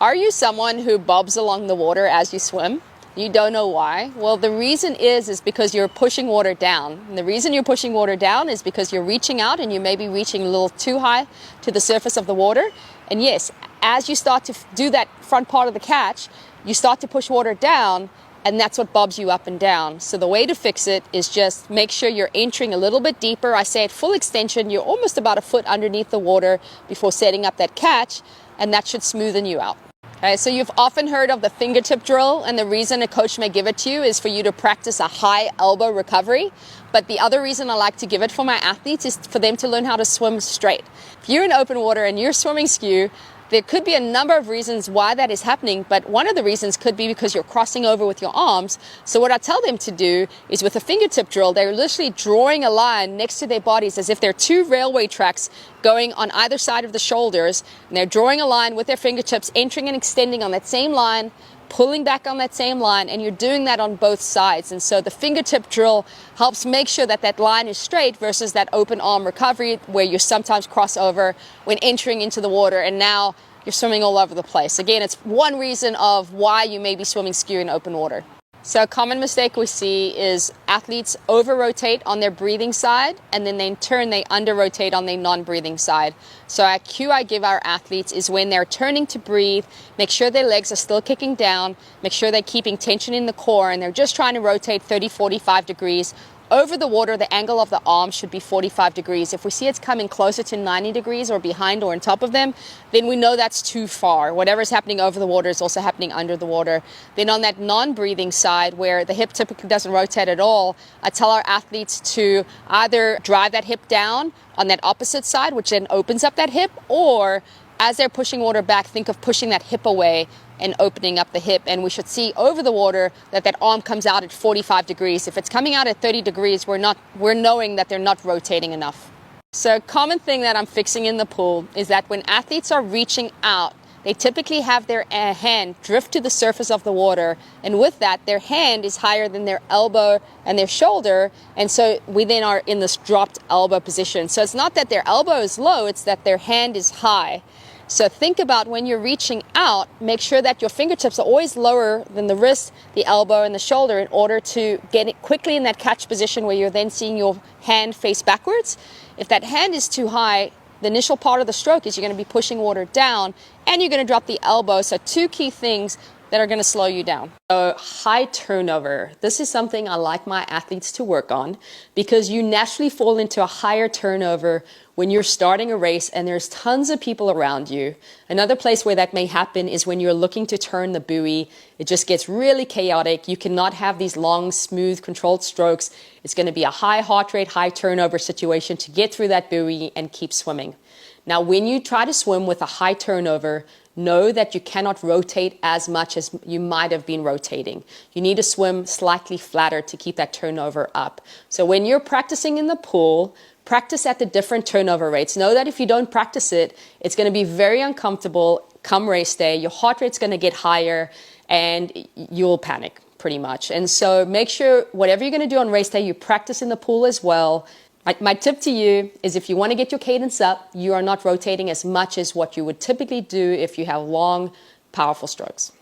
Are you someone who bobs along the water as you swim? You don't know why? Well, the reason is because you're pushing water down. And the reason you're pushing water down is because you're reaching out and you may be reaching a little too high to the surface of the water. And yes, as you start to do that front part of the catch, you start to push water down, and that's what bobs you up and down. So the way to fix it is just make sure you're entering a little bit deeper. I say at full extension, you're almost about a foot underneath the water before setting up that catch, and that should smoothen you out. Okay, so you've often heard of the fingertip drill, and the reason a coach may give it to you is for you to practice a high elbow recovery. But the other reason I like to give it for my athletes is for them to learn how to swim straight. If you're in open water and you're swimming skew, there could be a number of reasons why that is happening, but one of the reasons could be because you're crossing over with your arms. So what I tell them to do is with a fingertip drill, they're literally drawing a line next to their bodies as if they're two railway tracks going on either side of the shoulders, and they're drawing a line with their fingertips, entering and extending on that same line, pulling back on that same line, and you're doing that on both sides. And so the fingertip drill helps make sure that that line is straight versus that open arm recovery where you sometimes cross over when entering into the water and now you're swimming all over the place. Again, it's one reason of why you may be swimming skew in open water. So a common mistake we see is athletes over-rotate on their breathing side, and then in turn they under-rotate on their non-breathing side. So a cue I give our athletes is when they're turning to breathe, make sure their legs are still kicking down, make sure they're keeping tension in the core, and they're just trying to rotate 30, 45 degrees. Over the water, the angle of the arm should be 45 degrees. If we see it's coming closer to 90 degrees or behind or on top of them, then we know that's too far. Whatever's happening over the water is also happening under the water. Then on that non-breathing side, where the hip typically doesn't rotate at all, I tell our athletes to either drive that hip down on that opposite side, which then opens up that hip, or as they're pushing water back, think of pushing that hip away and opening up the hip. And we should see over the water that that arm comes out at 45 degrees. If it's coming out at 30 degrees, we're knowing that they're not rotating enough. So a common thing that I'm fixing in the pool is that when athletes are reaching out, they typically have their hand drift to the surface of the water, and with that, their hand is higher than their elbow and their shoulder, and so we then are in this dropped elbow position. So it's not that their elbow is low, it's that their hand is high. So think about when you're reaching out, make sure that your fingertips are always lower than the wrist, the elbow, and the shoulder in order to get it quickly in that catch position where you're then seeing your hand face backwards. If that hand is too high, the initial part of the stroke is you're going to be pushing water down and you're going to drop the elbow. So two key things that are going to slow you down. So high turnover. This is something I like my athletes to work on because you naturally fall into a higher turnover when you're starting a race and there's tons of people around you. Another place where that may happen is when you're looking to turn the buoy. It just gets really chaotic. You cannot have these long, smooth, controlled strokes. It's going to be a high heart rate, high turnover situation to get through that buoy and keep swimming. Now, when you try to swim with a high turnover, know that you cannot rotate as much as you might have been rotating. You need to swim slightly flatter to keep that turnover up. So when you're practicing in the pool, practice at the different turnover rates. Know that if you don't practice it, it's going to be very uncomfortable come race day. Your heart rate's going to get higher and you'll panic pretty much. And so make sure whatever you're going to do on race day, you practice in the pool as well. My tip to you is if you want to get your cadence up, you are not rotating as much as what you would typically do if you have long, powerful strokes.